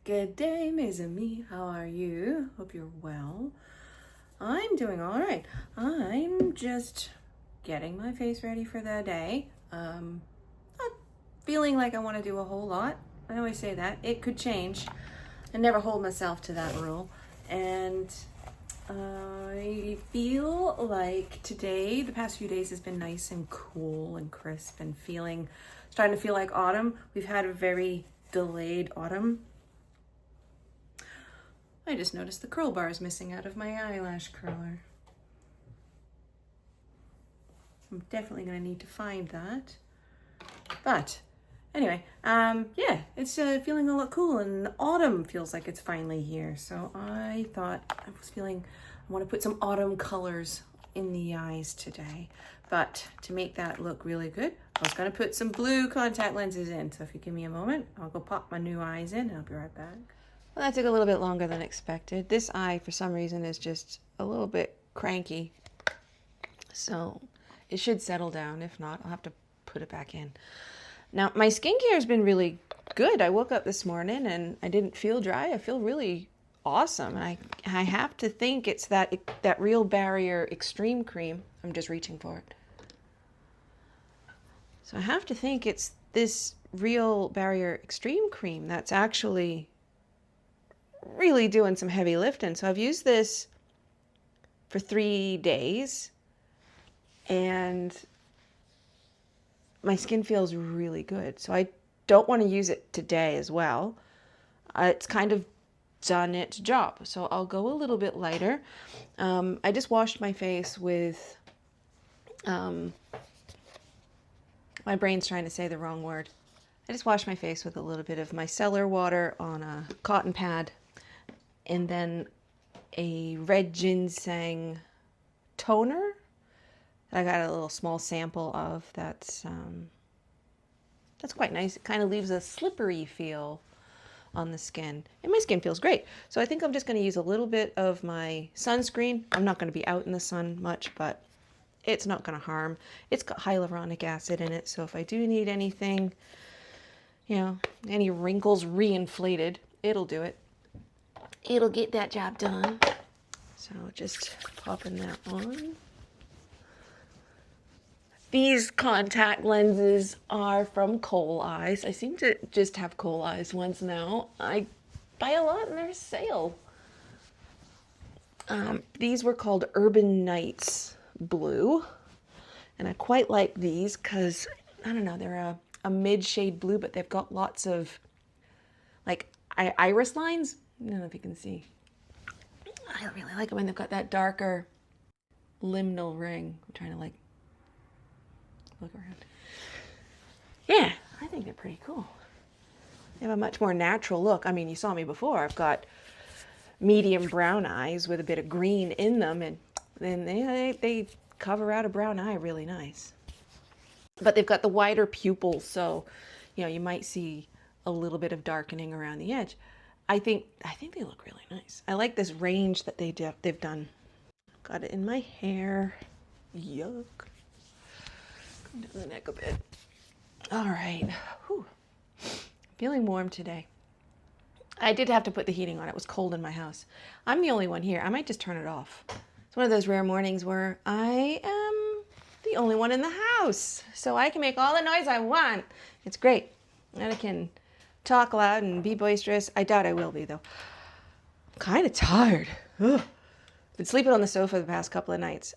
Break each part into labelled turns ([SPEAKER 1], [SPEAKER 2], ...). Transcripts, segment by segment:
[SPEAKER 1] Good day, mes amis. How are you? Hope you're well. I'm doing all right. I'm just getting my face ready for the day. Not feeling like I want to do a whole lot. I always say that. It could change. I never hold myself to that rule. And I feel like today, the past few days has been nice and cool and crisp and starting to feel like autumn. We've had a very delayed autumn. I just noticed the curl bar is missing out of my eyelash curler. I'm definitely going to need to find that. But anyway, yeah, it's feeling a lot cool, and autumn feels like it's finally here. So I thought I want to put some autumn colors in the eyes today. But to make that look really good, I was going to put some blue contact lenses in. So if you give me a moment, I'll go pop my new eyes in and I'll be right back. Well, that took a little bit longer than expected. This eye, for some reason, is just a little bit cranky. So it should settle down. If not, I'll have to put it back in. Now, my skincare has been really good. I woke up this morning and I didn't feel dry. I feel really awesome. I have to think it's that Real Barrier Extreme Cream. I'm just reaching for it. So I have to think it's this Real Barrier Extreme Cream that's actually really doing some heavy lifting. So I've used this for 3 days and my skin feels really good. So I don't want to use it today as well. It's kind of done its job. So I'll go a little bit lighter. I just washed my face with, my brain's trying to say the wrong word. I just washed my face with a little bit of micellar water on a cotton pad, and then a red ginseng toner that I got a little small sample of. That's quite nice. It kind of leaves a slippery feel on the skin, and my skin feels great. So I think I'm just going to use a little bit of my sunscreen. I'm not going to be out in the sun much, but it's not going to harm. It's got hyaluronic acid in it, so if I do need anything, you know, any wrinkles reinflated, it'll do it. It'll get that job done. So just popping that on. These contact lenses are from Coleyes. I seem to just have Coleyes ones now. I buy a lot in their sale. These were called Urban Nights Blue. And I quite like these because, I don't know, they're a mid-shade blue, but they've got lots of like iris lines. I don't know if you can see. I really like them, and they've got that darker liminal ring. I'm trying to like look around. Yeah, I think they're pretty cool. They have a much more natural look. I mean, you saw me before. I've got medium brown eyes with a bit of green in them, and then they cover out a brown eye really nice. But they've got the wider pupils, so you know you might see a little bit of darkening around the edge. I think they look really nice. I like this range that they've done. Got it in my hair. Yuck. Come down the neck a bit. All right. Whew. Feeling warm today. I did have to put the heating on. It was cold in my house. I'm the only one here. I might just turn it off. It's one of those rare mornings where I am the only one in the house. So I can make all the noise I want. It's great. And I can talk loud and be boisterous. I doubt I will be, though. I'm kind of tired. Ugh. Been sleeping on the sofa the past couple of nights.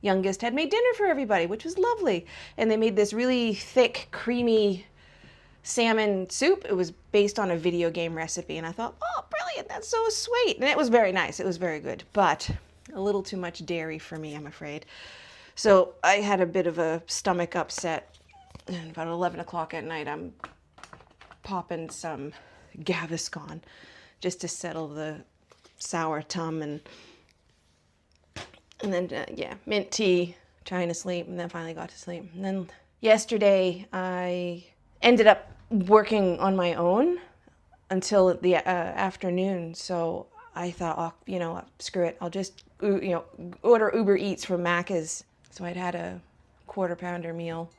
[SPEAKER 1] Youngest had made dinner for everybody, which was lovely. And they made this really thick, creamy salmon soup. It was based on a video game recipe. And I thought, oh, brilliant. That's so sweet. And it was very nice. It was very good. But a little too much dairy for me, I'm afraid. So I had a bit of a stomach upset. And about 11 o'clock at night, I'm popping some Gaviscon just to settle the sour tum, and then yeah, mint tea, trying to sleep, and then finally got to sleep. And then yesterday I ended up working on my own until the afternoon. So I thought, oh, you know, screw it. I'll just order Uber Eats from Macca's. So I'd had a quarter pounder meal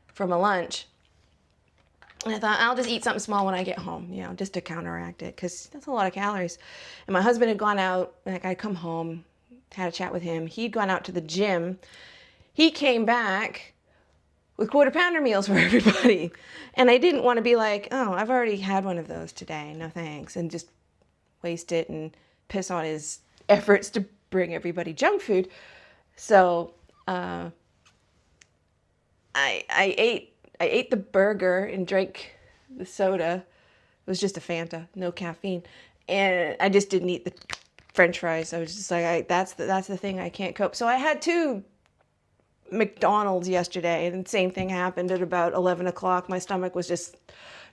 [SPEAKER 1] from a lunch. And I thought, I'll just eat something small when I get home, you know, just to counteract it, because that's a lot of calories. And my husband had gone out, like I'd come home, had a chat with him. He'd gone out to the gym. He came back with quarter-pounder meals for everybody. And I didn't want to be like, oh, I've already had one of those today, no thanks, and just waste it and piss on his efforts to bring everybody junk food. So I ate the burger and drank the soda. It was just a Fanta, no caffeine, and I just didn't eat the French fries. I was just like, that's the thing I can't cope. So I had 2 McDonald's yesterday, and the same thing happened at about 11 o'clock. My stomach was just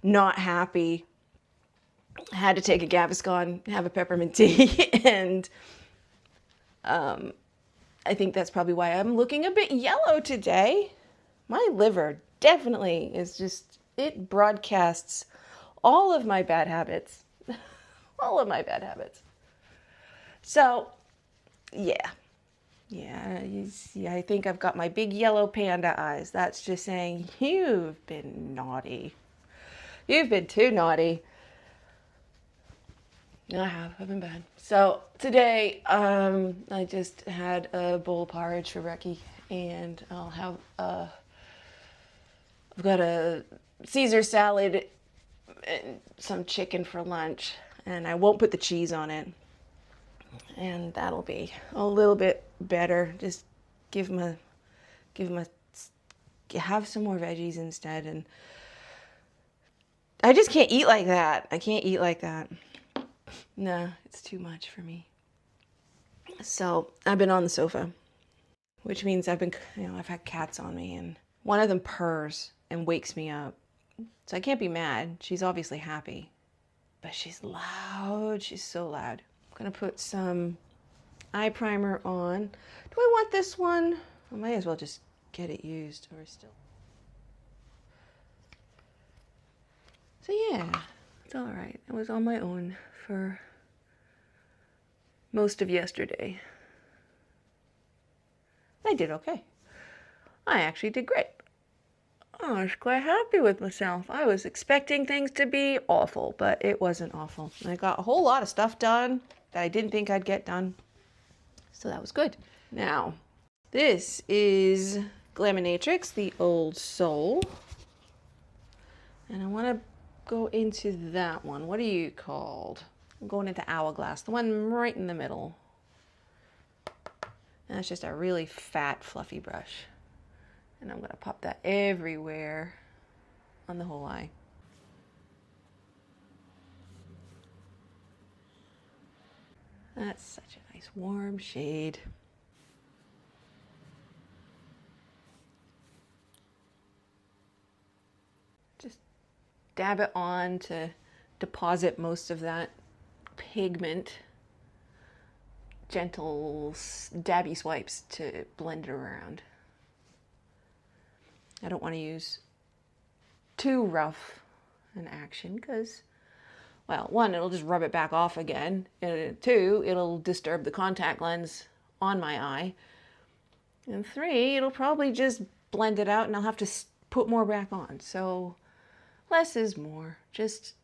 [SPEAKER 1] not happy. I had to take a Gaviscon, have a peppermint tea, and I think that's probably why I'm looking a bit yellow today. My liver definitely is just, it broadcasts all of my bad habits. All of my bad habits. So, yeah. Yeah, you see, I think I've got my big yellow panda eyes. That's just saying, you've been naughty. You've been too naughty. I've been bad. So today, I just had a bowl of porridge for Reki, and I'll have, I've got a Caesar salad and some chicken for lunch, and I won't put the cheese on it. And that'll be a little bit better. Just have some more veggies instead. And I just can't eat like that. I can't eat like that. No, it's too much for me. So I've been on the sofa, which means I've had cats on me, and one of them purrs and wakes me up. So I can't be mad. She's obviously happy, but she's loud. She's so loud. I'm gonna put some eye primer on. Do I want this one? I might as well just get it used, or still. So yeah, it's all right. I was on my own for most of yesterday. I did okay. I actually did great. I was quite happy with myself. I was expecting things to be awful, but it wasn't awful. I got a whole lot of stuff done that I didn't think I'd get done. So that was good. Now, this is Glaminatrix, the Old Soul. And I want to go into that one. What are you called? I'm going into Hourglass, the one right in the middle. And that's just a really fat, fluffy brush. And I'm going to pop that everywhere on the whole eye. That's such a nice warm shade. Just dab it on to deposit most of that pigment. Gentle dabby swipes to blend it around. I don't want to use too rough an action because, well, 1, it'll just rub it back off again, and 2, it'll disturb the contact lens on my eye, and 3, it'll probably just blend it out and I'll have to put more back on. So less is more. Just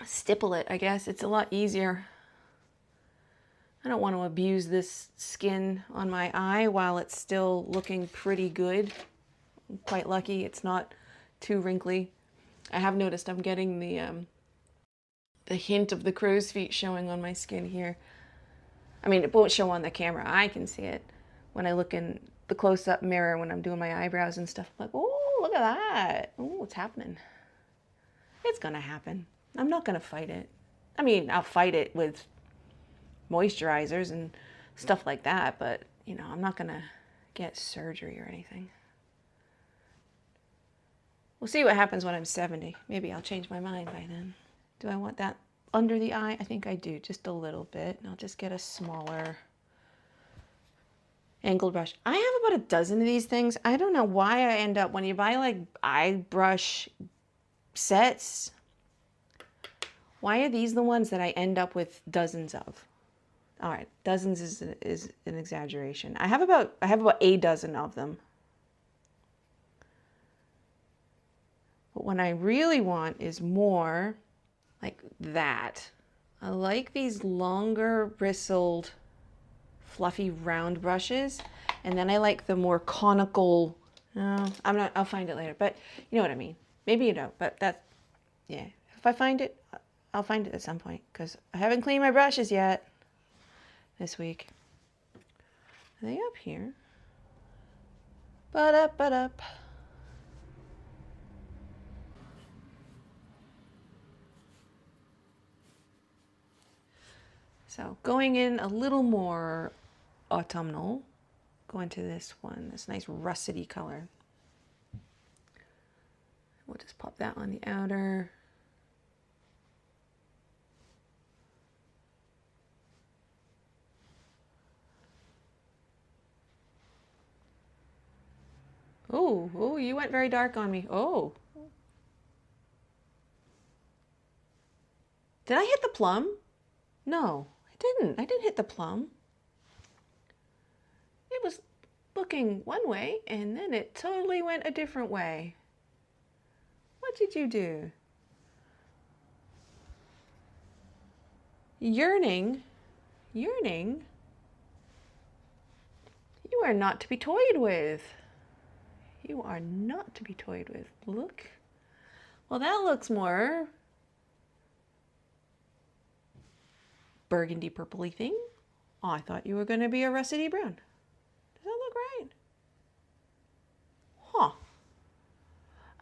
[SPEAKER 1] stipple it, I guess. It's a lot easier. I don't want to abuse this skin on my eye while it's still looking pretty good. I'm quite lucky it's not too wrinkly. I have noticed I'm getting the hint of the crow's feet showing on my skin here. I mean, it won't show on the camera. I can see it when I look in the close-up mirror when I'm doing my eyebrows and stuff. I'm like, oh, look at that. Oh, it's happening. It's gonna happen. I'm not gonna fight it. I mean, I'll fight it with moisturizers and stuff like that, but, you know, I'm not gonna get surgery or anything. We'll see what happens when I'm 70. Maybe I'll change my mind by then. Do I want that under the eye? I think I do, just a little bit. And I'll just get a smaller angled brush. I have about a dozen of these things. I don't know why I end up, when you buy like eye brush sets, why are these the ones that I end up with dozens of? All right, dozens is an exaggeration. I have about a dozen of them. But what I really want is more like that. I like these longer bristled, fluffy round brushes. And then I like the more conical, I'll find it later, but you know what I mean. Maybe you don't, but that's, yeah. If I find it, I'll find it at some point because I haven't cleaned my brushes yet this week. Are they up here? But up. So going in a little more autumnal, go into this one, this nice russety color. We'll just pop that on the outer. Oh, you went very dark on me. Oh. Did I hit the plum? No, I didn't. I didn't hit the plum. It was looking one way and then it totally went a different way. What did you do? Yearning? You are not to be toyed with. You are not to be toyed with. Look. Well, that looks more burgundy purpley thing. Oh, I thought you were going to be a russety brown. Does that look right? Huh.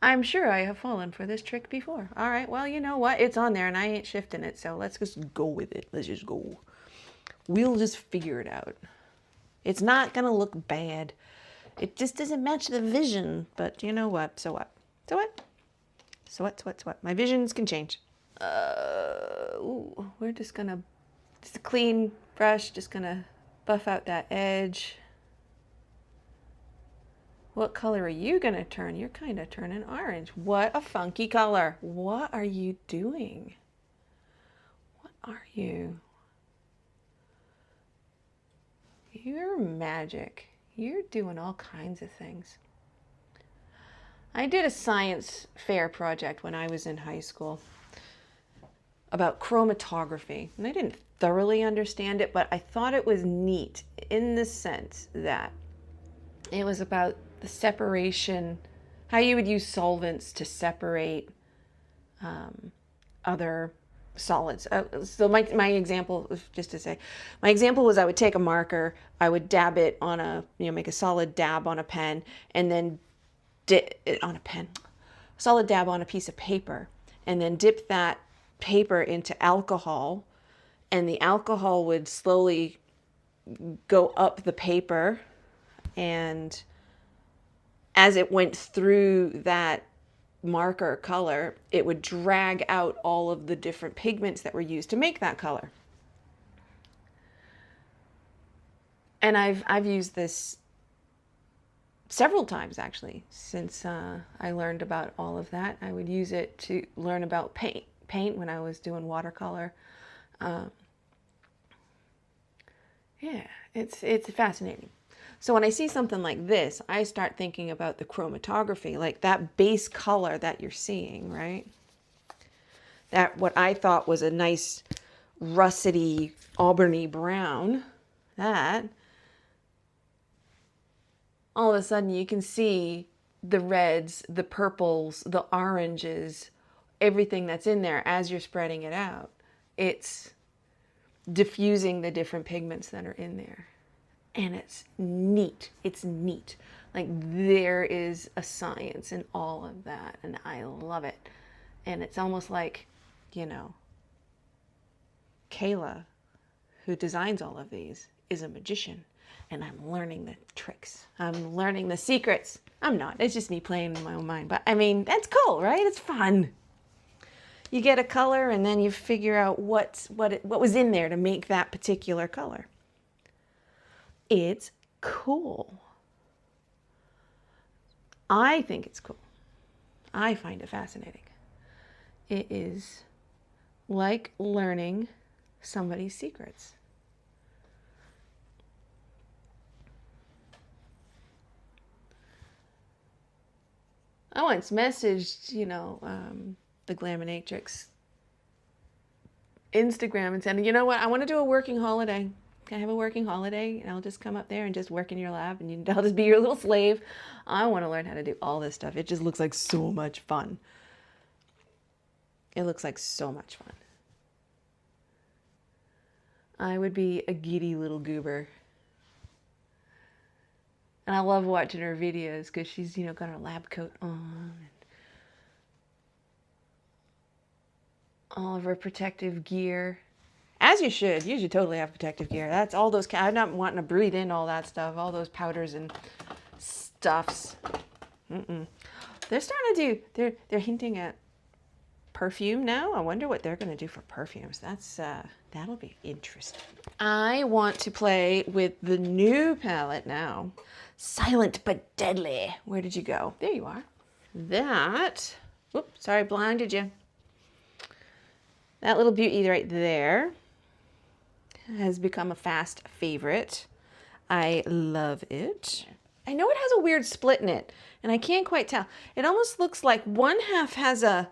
[SPEAKER 1] I'm sure I have fallen for this trick before. All right, well, you know what? It's on there and I ain't shifting it, so let's just go with it. Let's just go. We'll just figure it out. It's not going to look bad. It just doesn't match the vision, but you know what? So what? So what? So what? My visions can change. We're just gonna, just a clean brush, just gonna buff out that edge. What color are you gonna turn? You're kind of turning orange. What a funky color. What are you doing? What are you? You're magic. You're doing all kinds of things. I did a science fair project when I was in high school about chromatography. And I didn't thoroughly understand it, but I thought it was neat in the sense that it was about the separation, how you would use solvents to separate other solids. So my example, just to say, my example was I would take a marker, I would dab it on a, make a solid dab on a pen, and then dip it on a pen, solid dab on a piece of paper, and then dip that paper into alcohol, and the alcohol would slowly go up the paper, and as it went through that marker color, it would drag out all of the different pigments that were used to make that color. And I've used this several times actually since I learned about all of that. I would use it to learn about paint when I was doing watercolor. Yeah, it's fascinating. So when I see something like this, I start thinking about the chromatography, like that base color that you're seeing, right? That what I thought was a nice russety auburny brown, that all of a sudden you can see the reds, the purples, the oranges, everything that's in there as you're spreading it out. It's diffusing the different pigments that are in there. And it's neat. It's neat. Like there is a science in all of that, and I love it. And it's almost like, Kayla, who designs all of these, is a magician, and I'm learning the tricks. I'm learning the secrets. I'm not. It's just me playing in my own mind. But I mean, that's cool, right? It's fun. You get a color, and then you figure out what was in there to make that particular color. It's cool. I think it's cool. I find it fascinating. It is like learning somebody's secrets. I once messaged, the Glaminatrix Instagram and said, you know what, I want to do a working holiday. Can I have a working holiday? And I'll just come up there and just work in your lab and I'll just be your little slave. I want to learn how to do all this stuff. It just looks like so much fun. It looks like so much fun. I would be a giddy little goober. And I love watching her videos because she's, got her lab coat on. And all of her protective gear. As you should. You should totally have protective gear. That's all those, I'm not wanting to breathe in all that stuff. All those powders and stuffs. They're starting to do, they're hinting at perfume now. I wonder what they're going to do for perfumes. That'll be interesting. I want to play with the new palette now. Silent But Deadly. Where did you go? There you are. That, whoops, sorry, blinded you. That little beauty right there has become a fast favorite. I love it. I know it has a weird split in it, and I can't quite tell. It almost looks like one half has a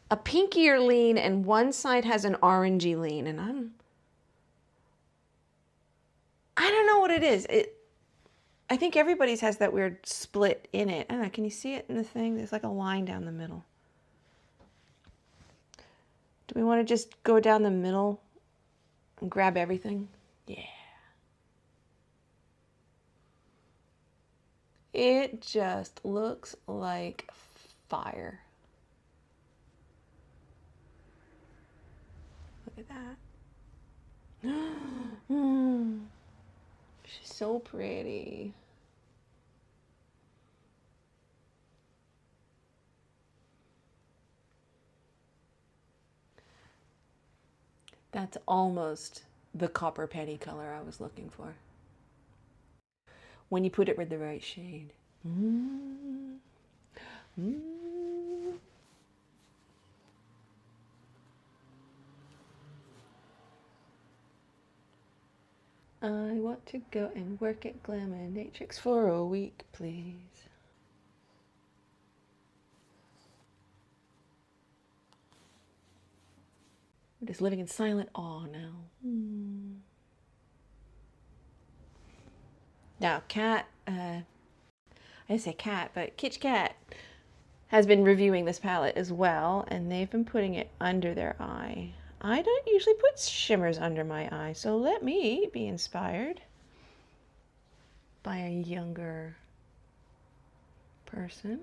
[SPEAKER 1] pinkier lean and one side has an orangey lean, and I don't know what it is. I think everybody's has that weird split in it. I don't know, can you see it in the thing? There's like a line down the middle. Do we want to just go down the middle and grab everything? Yeah. It just looks like fire. Look at that. She's so pretty. That's almost the copper penny color I was looking for. When you put it with the right shade. I want to go and work at Glaminatrix for a week, please. We're just living in silent awe now. Now, Kat, I say Kat, but Kitch Kat has been reviewing this palette as well, and they've been putting it under their eye. I don't usually put shimmers under my eye, so let me be inspired by a younger person.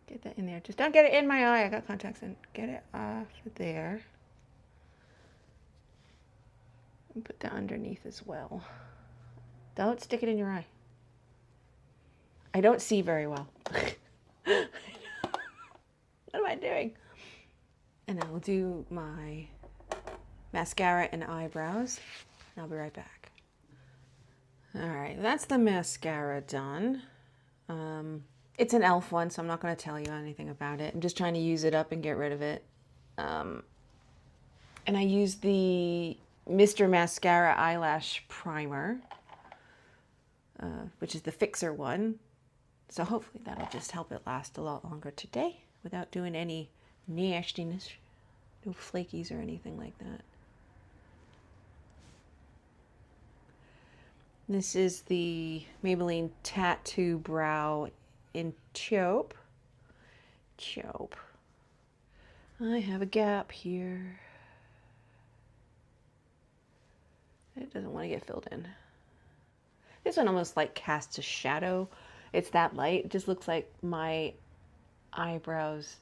[SPEAKER 1] Get that in there. Just don't get it in my eye. I got contacts in. Get it off there. And put that underneath as well. Don't stick it in your eye. I don't see very well. What am I doing? And I'll do my mascara and eyebrows. And I'll be right back. All right, that's the mascara done. It's an e.l.f. one, so I'm not going to tell you anything about it. I'm just trying to use it up and get rid of it. And I use the Mr. Mascara Eyelash Primer, which is the fixer one. So hopefully that'll just help it last a lot longer today without doing any nastiness. No flakies or anything like that. This is the Maybelline Tattoo Brow in Taupe. I have a gap here. It doesn't want to get filled in. This one almost like casts a shadow. It's that light. It just looks like my eyebrows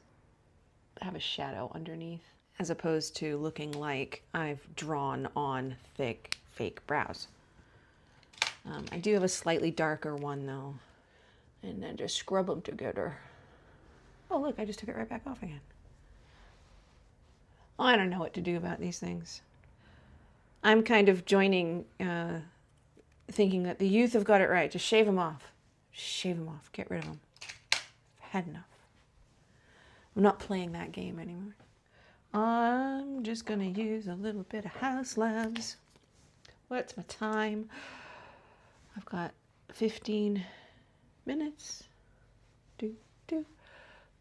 [SPEAKER 1] have a shadow underneath, as opposed to looking like I've drawn on thick fake brows. I do have a slightly darker one though. And then just scrub them together. Oh look, I just took it right back off again. I don't know what to do about these things. I'm kind of joining, thinking that the youth have got it right. Just shave them off. Shave them off. Get rid of them. I've had enough. I'm not playing that game anymore. I'm just going to use a little bit of House Labs. What's my time? I've got 15 minutes. do, do.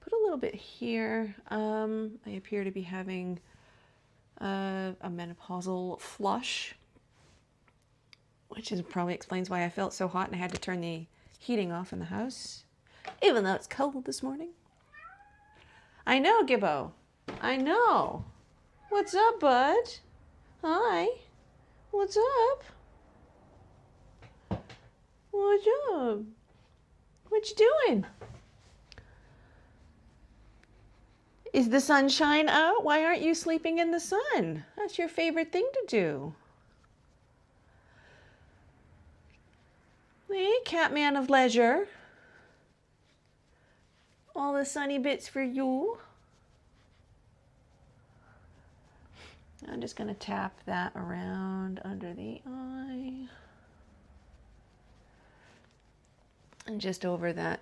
[SPEAKER 1] Put a little bit here. I appear to be having a menopausal flush, which probably explains why I felt so hot and I had to turn the heating off in the house, even though it's cold this morning. I know, Gibbo. I know. What's up, bud? Hi. What's up? What's up? What you doing? Is the sunshine out? Why aren't you sleeping in the sun? That's your favorite thing to do. Hey, Catman of Leisure. All the sunny bits for you. I'm just going to tap that around under the eye. And just over that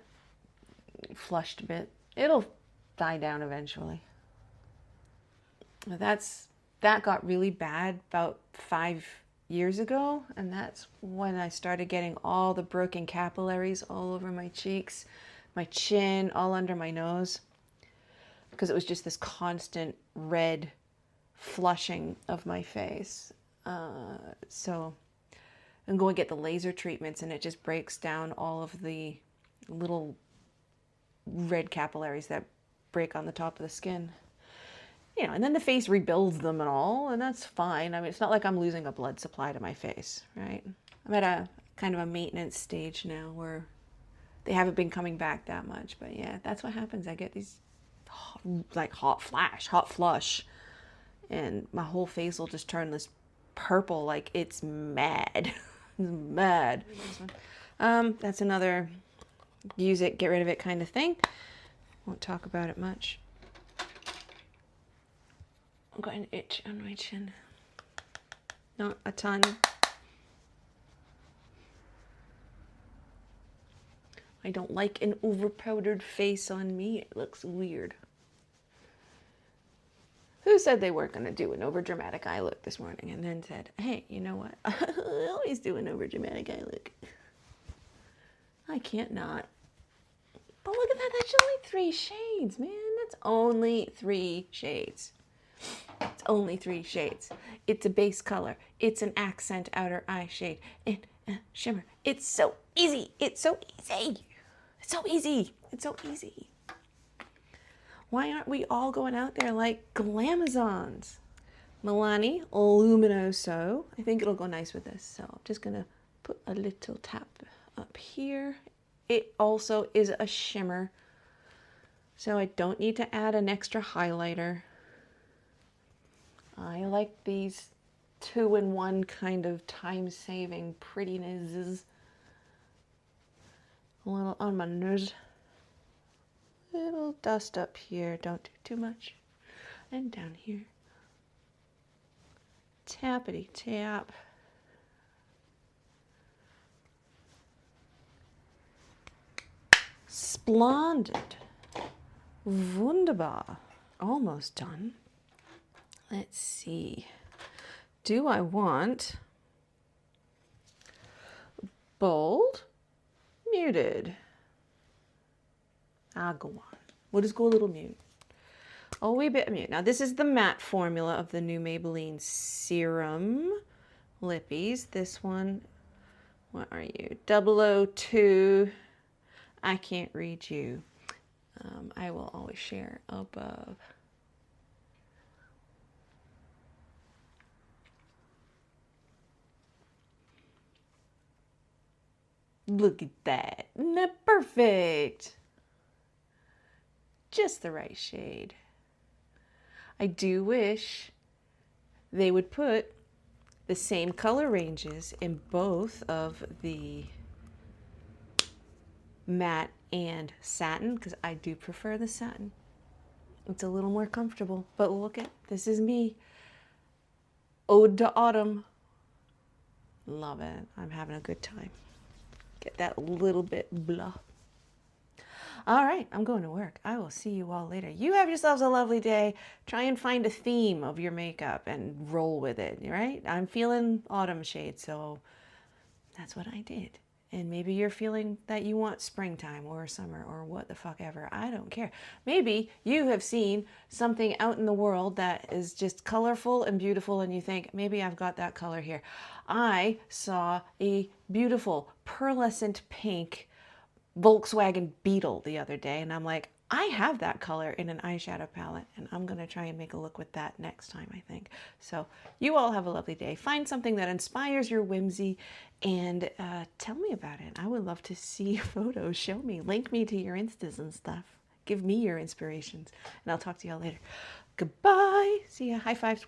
[SPEAKER 1] flushed bit. It'll die down eventually. That got really bad about 5 years ago, and that's when I started getting all the broken capillaries all over my cheeks, my chin, all under my nose, because it was just this constant red flushing of my face. So I'm going to get the laser treatments, and it just breaks down all of the little red capillaries that break on the top of the skin. You know, and then the face rebuilds them and all, and that's fine. I mean, it's not like I'm losing a blood supply to my face, right? I'm at a kind of a maintenance stage now where they haven't been coming back that much, but yeah, that's what happens. I get these hot flush, and my whole face will just turn this purple like it's mad. It's mad. That's another use it, get rid of it kind of thing. Won't talk about it much. I've got an itch on my chin. Not a ton. I don't like an over-powdered face on me. It looks weird. Who said they weren't going to do an over-dramatic eye look this morning and then said, hey, you know what? I always do an over-dramatic eye look. I can't not. But look at that. That's only 3 shades, man. That's only 3 shades. It's only 3 shades. It's a base color. It's an accent outer eye shade. And a shimmer. It's so easy. It's so easy. It's so easy. It's so easy. Why aren't we all going out there like Glamazons? Milani Luminoso. I think it'll go nice with this. So I'm just going to put a little tap up here. It also is a shimmer, so I don't need to add an extra highlighter. I like these 2-in-1 kind of time-saving prettinesses. A little on my nose. Little dust up here, don't do too much. And down here. Tappity tap. Splendid. Wunderbar. Almost done. Let's see. Do I want bold, muted? I'll go on. We'll just go a little mute. A wee bit mute. Now this is the matte formula of the new Maybelline Serum Lippies. This one, what are you? 002. I can't read you. I will always share above. Look at that. Perfect. Just the right shade. I do wish they would put the same color ranges in both of the matte and satin, because I do prefer the satin. It's a little more comfortable, but look at, this is me. Ode to Autumn. Love it. I'm having a good time. Get that little bit blah. All right, I'm going to work. I will see you all later. You have yourselves a lovely day. Try and find a theme of your makeup and roll with it, right? I'm feeling autumn shade, so that's what I did. And maybe you're feeling that you want springtime or summer or what the fuck ever. I don't care. Maybe you have seen something out in the world that is just colorful and beautiful and you think, maybe I've got that color here. I saw a beautiful pearlescent pink Volkswagen Beetle the other day and I'm like, I have that color in an eyeshadow palette and I'm going to try and make a look with that next time, I think. So you all have a lovely day. Find something that inspires your whimsy and tell me about it. I would love to see photos. Show me. Link me to your Instas and stuff. Give me your inspirations. And I'll talk to y'all later. Goodbye. See ya. High fives.